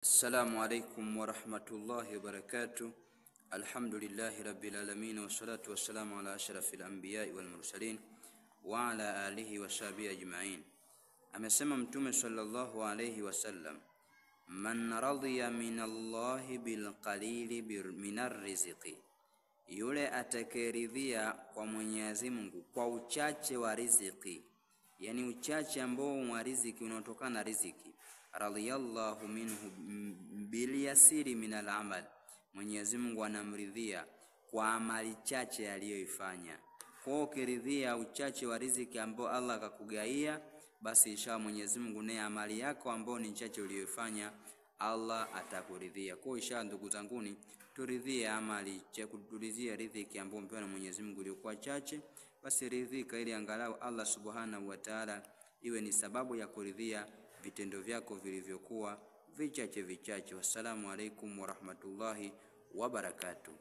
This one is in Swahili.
Assalamu alaikum wa rahmatullahi wa barakatuh. Alhamdulillahi rabbil alamin wa salatu wassalamu ala ashrafil anbiya'i wal mursalin wa ala alihi wa sahbihi ajma'in. Amesema Mtume sallallahu alayhi wasallam, man radiya minallahi bil qalili minar rizqi, yule atakayeridhia kwa Mwenyezi Mungu kwa uchache wa riziki, yani uchache ambao wa riziki unaotokana na riziki, radiyallahu minhu bil yasiri minal amal, Mwenyezi Mungu anamridhia kwa amali chache aliyoifanya. Kwa ukiridhia uchache wa riziki ambao Allah akakugaia, basi insha Mwenyezi Mungu naye amali yako ambao ni chache uliyoifanya Allah atakuridhia. Kwa insha ndugu zanguni, turidhie amali cha kuturidhia riziki ambao mpewa na Mwenyezi Mungu iliyokuwa chache, basi ridhika ili angalau Allah subhanahu wa ta'ala iwe ni sababu ya kuridhia vitendo vyako vilivyokuwa vichache. Wassalamu alaikum wa rahmatullahi wa barakatuh.